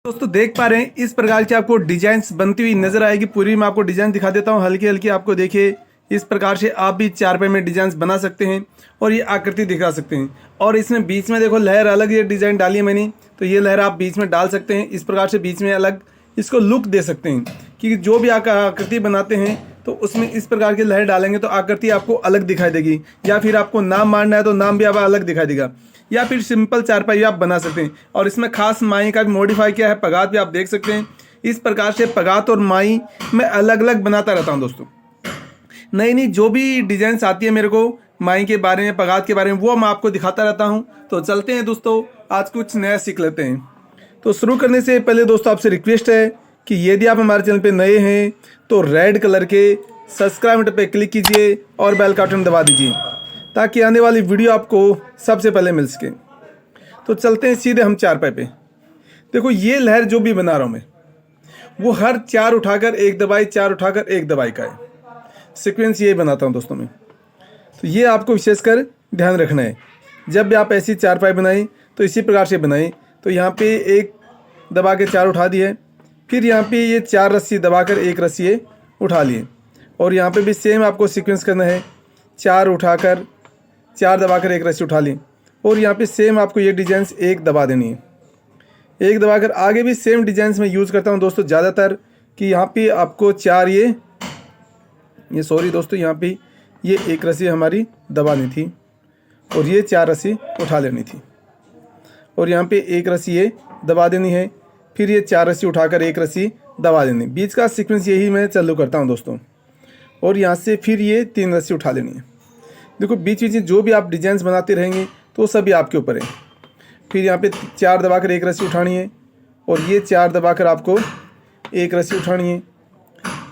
दोस्तों देख पा रहे हैं इस प्रकार की आपको डिजाइन्स बनती हुई नजर आएगी। पूरी मैं आपको डिजाइन दिखा देता हूं हल्की हल्की। आपको देखिए इस प्रकार से आप भी चारपाई में डिजाइन बना सकते हैं और ये आकृति दिखा सकते हैं। और इसमें बीच में देखो लहर अलग ये डिजाइन डाली है मैंने, तो ये लहर आप बीच में डाल सकते हैं। इस प्रकार से बीच में अलग इसको लुक दे सकते हैं कि जो भी आकृति बनाते हैं तो उसमें इस प्रकार की लहर डालेंगे तो आकृति आपको अलग दिखाई देगी। या फिर आपको नाम मारना है तो नाम भी आप अलग दिखाई देगा। या फिर सिंपल चारपाई आप बना सकते हैं। और इसमें खास माई का भी मॉडिफाई किया है, पगात भी आप देख सकते हैं। इस प्रकार से पगात और माई मैं अलग अलग बनाता रहता हूं दोस्तों। नई नई जो भी डिजाइन्स आती है मेरे को माई के बारे में, पगात के बारे में, वो मैं आपको दिखाता रहता हूं। तो चलते हैं दोस्तों, आज कुछ नया सीख लेते हैं। तो शुरू करने से पहले दोस्तों आपसे रिक्वेस्ट है कि यदि आप हमारे चैनल पे नए हैं तो रेड कलर के सब्सक्राइब बटन पे क्लिक कीजिए और बेल का बटन दबा दीजिए ताकि आने वाली वीडियो आपको सबसे पहले मिल सके। तो चलते हैं सीधे हम चारपाई पे। देखो ये लहर जो भी बना रहा हूँ मैं, वो हर चार उठाकर एक दबाई, चार उठाकर एक दबाई का है सीक्वेंस, ये बनाता हूँ दोस्तों मैं। तो ये आपको विशेषकर ध्यान रखना है। जब भी आप ऐसी चारपाई बनाएं तो इसी प्रकार से बनाएं। तो यहाँ पे एक दबा के चार उठा दिए, फिर यहाँ पे ये चार रस्सी दबाकर एक रस्सी उठा लिए। और यहाँ पे भी सेम आपको सीक्वेंस करना है, चार उठाकर चार दबाकर एक रस्सी उठा ली। और यहाँ पे सेम आपको ये डिजाइन्स एक दबा देनी है, एक दबाकर। आगे भी सेम डिजाइन्स में यूज़ करता हूँ दोस्तों ज़्यादातर कि यहाँ पे आपको चार ये सॉरी दोस्तों, यहाँ पे ये एक रस्सी हमारी दबानी थी और ये चार रस्सी उठा लेनी थी। और यहाँ पे एक रस्सी ये दबा देनी है, फिर ये चार रस्सी उठाकर एक रस्सी दबा देनी। बीच का सीक्वेंस यही मैं चालू करता हूँ दोस्तों। और यहाँ से फिर ये तीन रस्सी उठा लेनी है। देखो बीच बीच में जो भी आप डिजाइन्स बनाते रहेंगे तो सभी आपके ऊपर है। फिर यहाँ पे चार दबाकर एक रस्सी उठानी है और ये चार दबाकर आपको एक रस्सी उठानी है।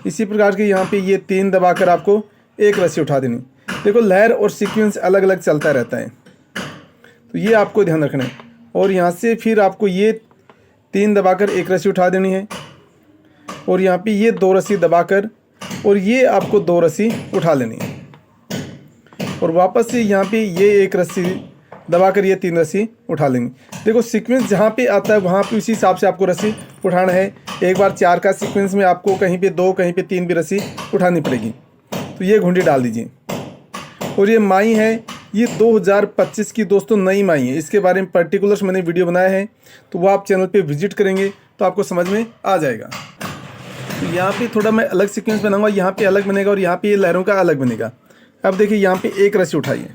इसी प्रकार के यहाँ पे ये तीन दबाकर आपको एक रस्सी उठा देनी। देखो लहर और सीक्वेंस अलग अलग चलता रहता है, तो ये आपको ध्यान रखना है। और यहाँ से फिर आपको ये तीन दबाकर एक रस्सी उठा देनी है और यहाँ पे ये दो रस्सी दबाकर और ये आपको दो रस्सी उठा लेनी है। और वापस से यहाँ पे ये एक रस्सी दबाकर ये तीन रस्सी उठा लेंगे। देखो सीक्वेंस जहाँ पे आता है वहाँ पे उसी हिसाब से आपको रस्सी उठाना है। एक बार चार का सीक्वेंस में आपको कहीं पे दो कहीं पे तीन भी रस्सी उठानी पड़ेगी। तो ये घुंडी डाल दीजिए। और ये माई है, ये 2025 की दोस्तों नई माई है। इसके बारे में पर्टिकुलर्स मैंने वीडियो बनाया है, तो वो आप चैनल पे विजिट करेंगे तो आपको समझ में आ जाएगा। तो यहाँ पे थोड़ा मैं अलग सीक्वेंस बनाऊंगा, यहाँ पे अलग बनेगा और यहाँ पे ये लहरों का अलग बनेगा। अब देखिए यहाँ पे एक रस्सी उठाइए,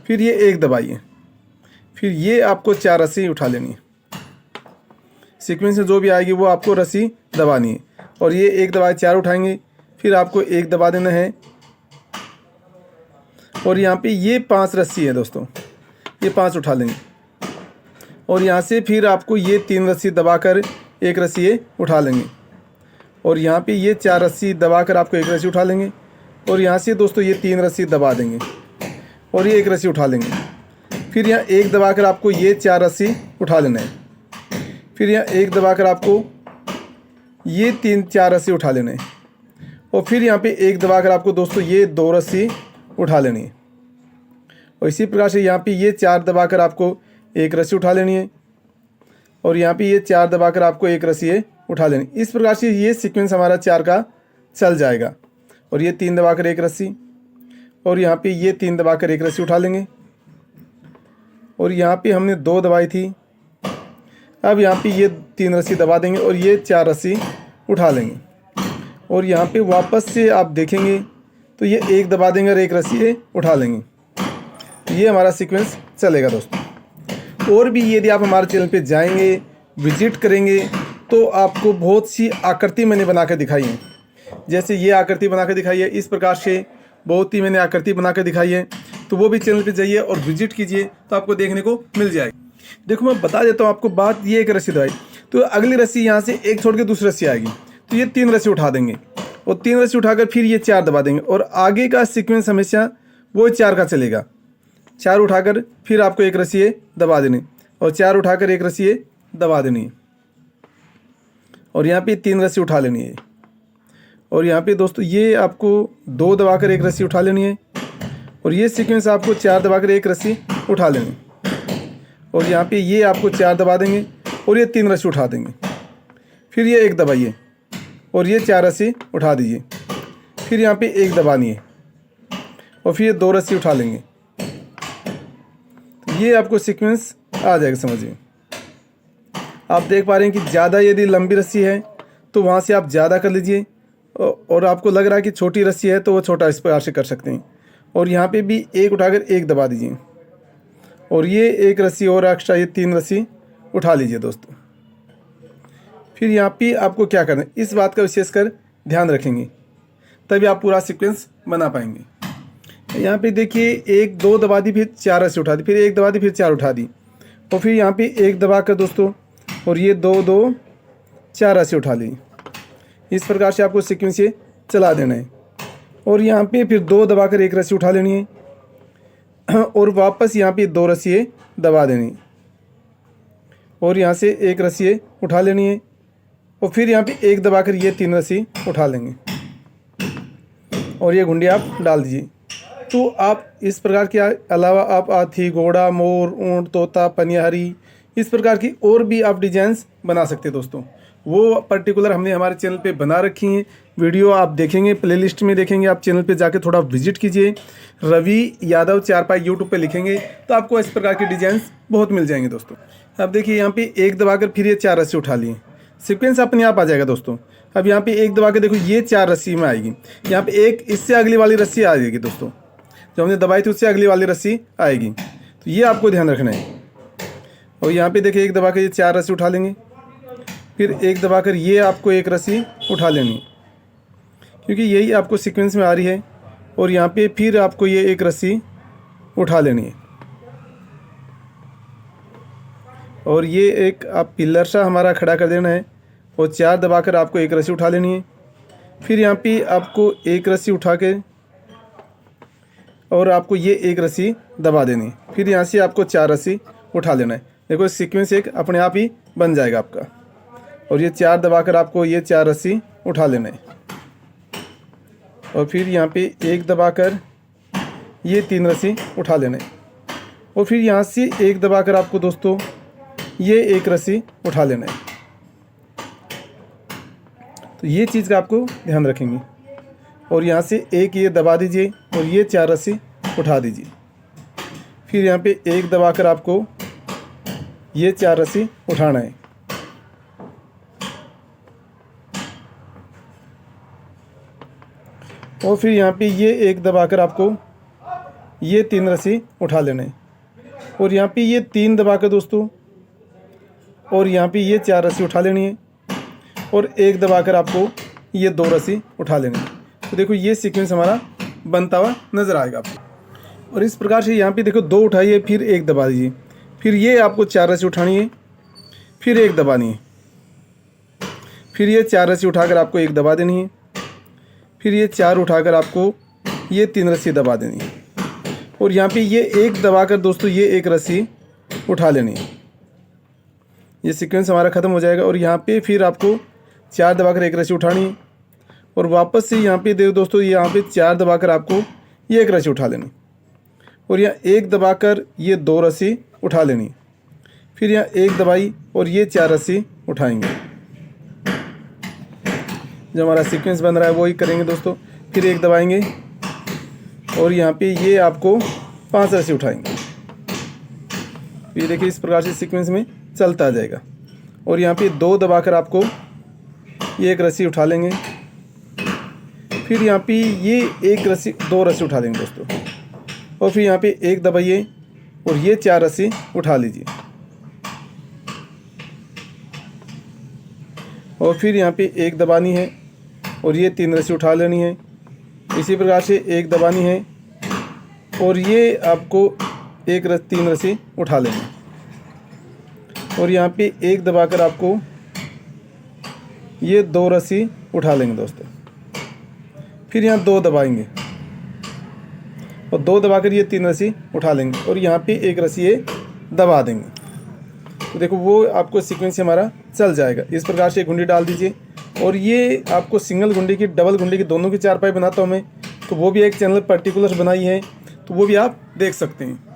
फिर ये एक दबाइए, फिर ये आपको चार रस्सी उठा लेनी है। सीक्वेंस में जो भी आएगी वो आपको रस्सी दबानी है। और ये एक दबाए चार उठाएंगे, फिर आपको एक दबा देना है। और यहाँ पे ये पांच रस्सी है दोस्तों, ये पांच उठा लेंगे। और यहाँ से फिर आपको ये तीन रस्सी दबाकर एक रस्सी ये उठा लेंगे। और यहाँ पे ये चार रस्सी दबाकर आपको एक रस्सी उठा लेंगे। और यहाँ से दोस्तों ये तीन रस्सी दबा देंगे और ये एक रस्सी उठा लेंगे। फिर यहाँ एक दबाकर आपको ये चार रस्सी उठा लेना है। फिर यहाँ एक दबाकर आपको ये तीन चार रस्सी उठा लेना है। और फिर यहाँ पे एक दबाकर आपको दोस्तों ये दो रस्सी उठा लेनी है। और इसी प्रकार से यहाँ पे ये चार दबाकर आपको एक रस्सी उठा लेनी है। और यहाँ पे ये चार दबाकर आपको एक रस्सी उठा लेनी। इस प्रकार से ये सीक्वेंस हमारा चार का चल जाएगा। और ये तीन दबाकर एक रस्सी, और यहाँ पे ये तीन दबाकर एक रस्सी उठा लेंगे। और यहाँ पे हमने दो दबाई थी, अब यहाँ पे ये तीन रस्सी दबा देंगे और ये चार रस्सी उठा लेंगे। और यहाँ पे वापस से आप देखेंगे तो ये एक दबा देंगे और एक रस्सी उठा लेंगे। ये हमारा सीक्वेंस चलेगा दोस्तों। और भी यदि आप हमारे चैनल पे जाएंगे, विजिट करेंगे, तो आपको बहुत सी आकृति मैंने बना कर दिखाई है। जैसे ये आकृति बना कर दिखाई है, इस प्रकार से बहुत ही मैंने आकृति बना कर दिखाई है। तो वो भी चैनल पे जाइए और विजिट कीजिए तो आपको देखने को मिल जाएगी। देखो मैं बता देता हूँ आपको बात, ये एक रस्सी दबाई तो अगली रस्सी यहाँ से एक छोड़ के दूसरी रस्सी आएगी, तो ये तीन रस्सी उठा देंगे और तीन रस्सी उठाकर फिर ये चार दबा देंगे। और आगे का सीक्वेंस हमेशा वो चार का चलेगा। चार उठाकर फिर आपको एक रस्सी दबा देनी और चार उठाकर एक रस्सी दबा देनी है। और यहाँ पे तीन रस्सी उठा लेनी है। और यहाँ पे दोस्तों ये आपको दो दबाकर एक रस्सी उठा लेनी है। और ये सीक्वेंस आपको चार दबाकर एक रस्सी उठा लेनी। और यहाँ पे ये आपको चार दबा देंगे और ये 3 रस्सी उठा देंगे। फिर ये एक दबाइए और ये 4 रस्सी उठा दीजिए। फिर यहाँ पे एक दबानी है और फिर ये 2 रस्सी उठा लेंगे। तो ये आपको सीक्वेंस आ जाएगा समझ में। आप देख पा रहे हैं कि ज़्यादा यदि लंबी रस्सी है तो वहाँ से आप ज़्यादा कर लीजिए, और आपको लग रहा है कि छोटी रस्सी है तो वो छोटा इस प्रकार से कर सकते हैं। और यहाँ पे भी एक उठाकर एक दबा दीजिए और ये एक रस्सी और एक्स्ट्रा, ये 3 रस्सी उठा लीजिए दोस्तों। फिर यहाँ पे आपको क्या करना है, इस बात का विशेषकर ध्यान रखेंगे, तभी आप पूरा सीक्वेंस बना पाएंगे। यहाँ पे देखिए 1 2 दबा दी, फिर 4 रस्सी उठा दी, फिर 1 दबा दी, फिर 4 उठा दी, और फिर यहाँ पे 1 दबा कर दोस्तों और ये 2 2 4 रस्सी उठा ली। इस प्रकार से आपको सीक्वेंस ये चला देना है। और यहाँ पे फिर 2 दबाकर 1 रस्सी उठा लेनी है और वापस यहाँ पे 2 रस्सी दबा देनी और यहाँ से 1 रस्सी उठा लेनी है और फिर यहाँ पे 1 दबाकर ये 3 रस्सी उठा लेंगे और ये घुंडी आप डाल दीजिए। तो आप इस प्रकार के अलावा आप हाथी, घोड़ा, मोर, ऊंट, तोता, पनियारी, इस प्रकार की और भी आप डिजाइंस बना सकते हैं दोस्तों। वो पर्टिकुलर हमने हमारे चैनल पे बना रखी हैं, वीडियो आप देखेंगे, प्लेलिस्ट में देखेंगे। आप चैनल पे जाके थोड़ा विजिट कीजिए, रवि यादव चारपाई यूट्यूब पे लिखेंगे तो आपको इस प्रकार के डिजाइंस बहुत मिल जाएंगे दोस्तों। अब देखिए यहाँ पे 1 दबाकर फिर ये 4 रस्सी उठा लिए, सीक्वेंस अपने आप आ जाएगा दोस्तों। अब यहाँ पे 1 दबा के देखो ये 4 रस्सी में आएगी, यहाँ पे एक इससे अगली वाली रस्सी आ जाएगी दोस्तों, जो हमने दबाई थी उससे अगली वाली रस्सी आएगी। तो ये आपको ध्यान रखना है। और यहाँ पे देखिए 1 दबा के ये 4 रस्सी उठा लेंगे, फिर 1 दबाकर ये आपको 1 रस्सी उठा लेनी, क्योंकि यही आपको सीक्वेंस में आ रही है। और यहाँ पे फिर आपको ये 1 रस्सी उठा लेनी है और ये एक आप पिलर सा हमारा खड़ा कर देना है और 4 दबाकर आपको 1 रस्सी उठा लेनी है। फिर यहाँ पे आपको 1 रस्सी उठा के और आपको ये 1 रस्सी दबा देनी है। फिर यहाँ से आपको 4 रस्सी उठा लेना है। देखो सीक्वेंस एक अपने आप ही बन जाएगा आपका। और ये 4 दबाकर आपको ये 4 रस्सी उठा लेना है और फिर यहाँ पे 1 दबाकर ये 3 रस्सी उठा लेना है और फिर यहाँ से 1 दबाकर आपको दोस्तों ये 1 रस्सी उठा लेना है। तो ये चीज़ का आपको ध्यान रखेंगे। और यहाँ से एक ये दबा दीजिए और ये 4 रस्सी उठा दीजिए। फिर यहाँ पे 1 दबाकर आपको ये 4 रस्सी उठाना है और फिर यहाँ पे ये 1 दबाकर आपको ये 3 रस्सी उठा लेना है और यहाँ पे ये 3 दबाकर दोस्तों और यहाँ पे ये 4 रस्सी उठा लेनी है और 1 दबाकर आपको ये 2 रस्सी उठा लेनी है। तो देखो ये सीक्वेंस हमारा बनता हुआ नज़र आएगा आपको। और इस प्रकार से यहाँ पे देखो 2 उठाइए, फिर 1 दबा दीजिए, फिर ये आपको 4 रस्सी उठानी है, फिर 1 दबानी है, फिर ये 4 रस्सी उठाकर आपको 1 दबा देनी है, फिर ये 4 उठाकर आपको ये 3 रस्सी दबा देनी है और यहाँ पे ये 1 दबाकर दोस्तों ये 1 रस्सी उठा लेनी है। ये सीक्वेंस हमारा ख़त्म हो जाएगा और यहाँ पे फिर आपको 4 दबाकर 1 रस्सी उठानी है और वापस से यहाँ पे देखो दोस्तों यहाँ पे 4 दबाकर आपको ये 1 रस्सी उठा लेनी और यहाँ 1 दबाकर ये 2 रस्सी उठा लेनी, फिर यहाँ 1 दबाई और ये 4 रस्सी उठाएंगे। जो हमारा सीक्वेंस बन रहा है वही करेंगे दोस्तों। फिर 1 दबाएंगे और यहाँ पे ये आपको 5 रस्सी उठाएंगे। ये देखिए इस प्रकार से सीक्वेंस में चलता आ जाएगा। और यहाँ पे 2 दबाकर आपको ये 1 रस्सी उठा लेंगे, फिर यहाँ पे ये 2 रस्सी उठा लेंगे दोस्तों और फिर यहाँ पे 1 दबाइए और ये 4 रस्सी उठा लीजिए और फिर यहाँ पे 1 दबानी है और ये 3 रस्सी उठा लेनी है। इसी प्रकार से 1 दबानी है और ये आपको 3 रस्सी उठा लेनी है और यहाँ पे 1 दबाकर आपको ये 2 रस्सी उठा लेंगे दोस्तों। फिर यहाँ 2 दबाएंगे और 2 दबाकर ये 3 रस्सी उठा लेंगे और यहाँ पे 1 रस्सी ये दबा देंगे। तो देखो वो आपको सीक्वेंस हमारा चल जाएगा। इस प्रकार से घुंडी डाल दीजिए। और ये आपको सिंगल घुंडी की, डबल घुंडी की, दोनों की चारपाई बनाता हूँ मैं, तो वो भी एक चैनल पर्टिकुलर बनाई है, तो वो भी आप देख सकते हैं।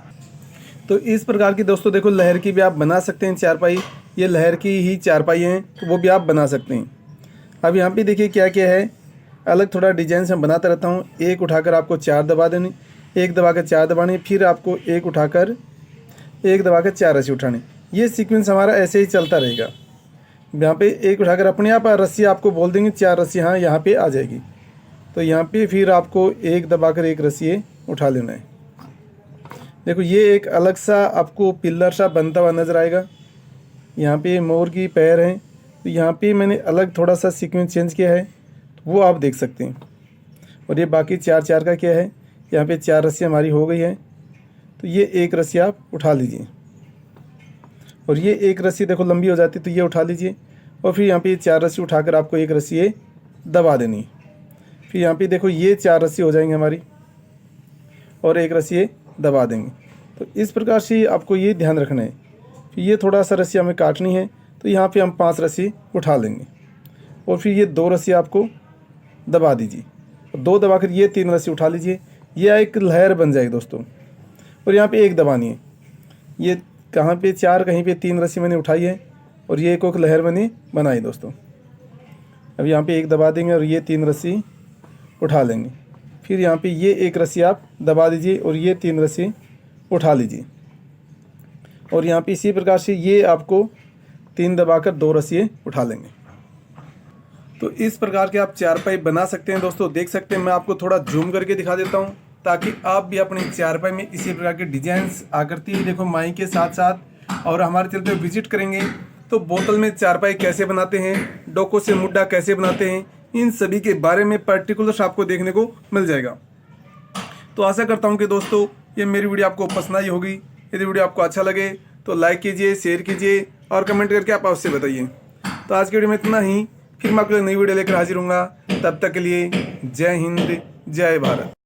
तो इस प्रकार की दोस्तों देखो लहर की भी आप बना सकते हैं चारपाई। ये लहर की ही चारपाई हैं, तो वो भी आप बना सकते हैं। अब यहाँ पे देखिए क्या क्या है, अलग थोड़ा डिजाइन से मैं बनाता रहता हूँ। एक उठाकर आपको 4 दबा देनी, एक दबाकर 4 दबाने, फिर आपको एक उठाकर एक दबाकर 4 रस्सी उठानी। ये सीक्वेंस हमारा ऐसे ही चलता रहेगा। यहाँ पे एक उठाकर अपने आप रस्सी आपको बोल देंगे 4 रस्सी हाँ यहाँ पे आ जाएगी। तो यहाँ पे फिर आपको एक दबाकर एक रस्सी उठा लेना है। देखो ये एक अलग सा आपको पिलर सा बनता हुआ नज़र आएगा। यहाँ पे मोर की पैर हैं, तो यहाँ पे मैंने अलग थोड़ा सा सीक्वेंस चेंज किया है, तो वो आप देख सकते हैं। और ये बाकी 4 का क्या है, यहाँ पे 4 रस्सी हमारी हो गई है, तो ये एक रस्सी आप उठा लीजिए। और ये एक रस्सी देखो लंबी हो जाती है, तो ये उठा लीजिए। और फिर यहाँ पे 4 रस्सी उठाकर आपको एक रस्सी ये दबा देनी है। फिर यहाँ पे देखो ये 4 रस्सी हो जाएंगे हमारी, और एक रस्सी ये दबा देंगे। तो इस प्रकार से आपको ये ध्यान रखना है। फिर ये थोड़ा सा रस्सी हमें काटनी है, तो यहाँ पे हम 5 रस्सी उठा लेंगे। और फिर ये 2 रस्सी आपको दबा दीजिए, और 2 दबाकर ये 3 रस्सी उठा लीजिए। ये एक लहर बन जाएगी दोस्तों। और यहाँ पे एक दबानी है, ये कहाँ पे 4 कहीं पे 3 रस्सी मैंने उठाई है, और ये एक लहर मैंने बनाई दोस्तों। अब यहाँ पे एक दबा देंगे और ये 3 रस्सी उठा लेंगे। फिर यहाँ पे ये एक रस्सी आप दबा दीजिए और ये 3 रस्सी उठा लीजिए। और यहाँ पे इसी प्रकार से ये आपको 3 दबाकर 2 रस्सी उठा लेंगे। तो इस प्रकार के आप चारपाई बना सकते हैं दोस्तों। देख सकते हैं, मैं आपको थोड़ा जूम करके दिखा देता हूँ ताकि आप भी अपनी चारपाई में इसी प्रकार के डिजाइन्स आकृति देखो माई के साथ साथ। और हमारे चलते हुए विजिट करेंगे तो बोतल में चारपाई कैसे बनाते हैं, डोको से मुड्डा कैसे बनाते हैं, इन सभी के बारे में पर्टिकुलर्स आपको देखने को मिल जाएगा। तो आशा करता हूँ कि दोस्तों ये मेरी वीडियो आपको पसंद आई होगी। यदि वीडियो आपको अच्छा लगे तो लाइक कीजिए, शेयर कीजिए और कमेंट करके आप अवश्य बताइए। तो आज की वीडियो में इतना ही, फिर मैं आपको नई वीडियो लेकर हाजिर हूँगा। तब तक के लिए जय हिंद, जय भारत।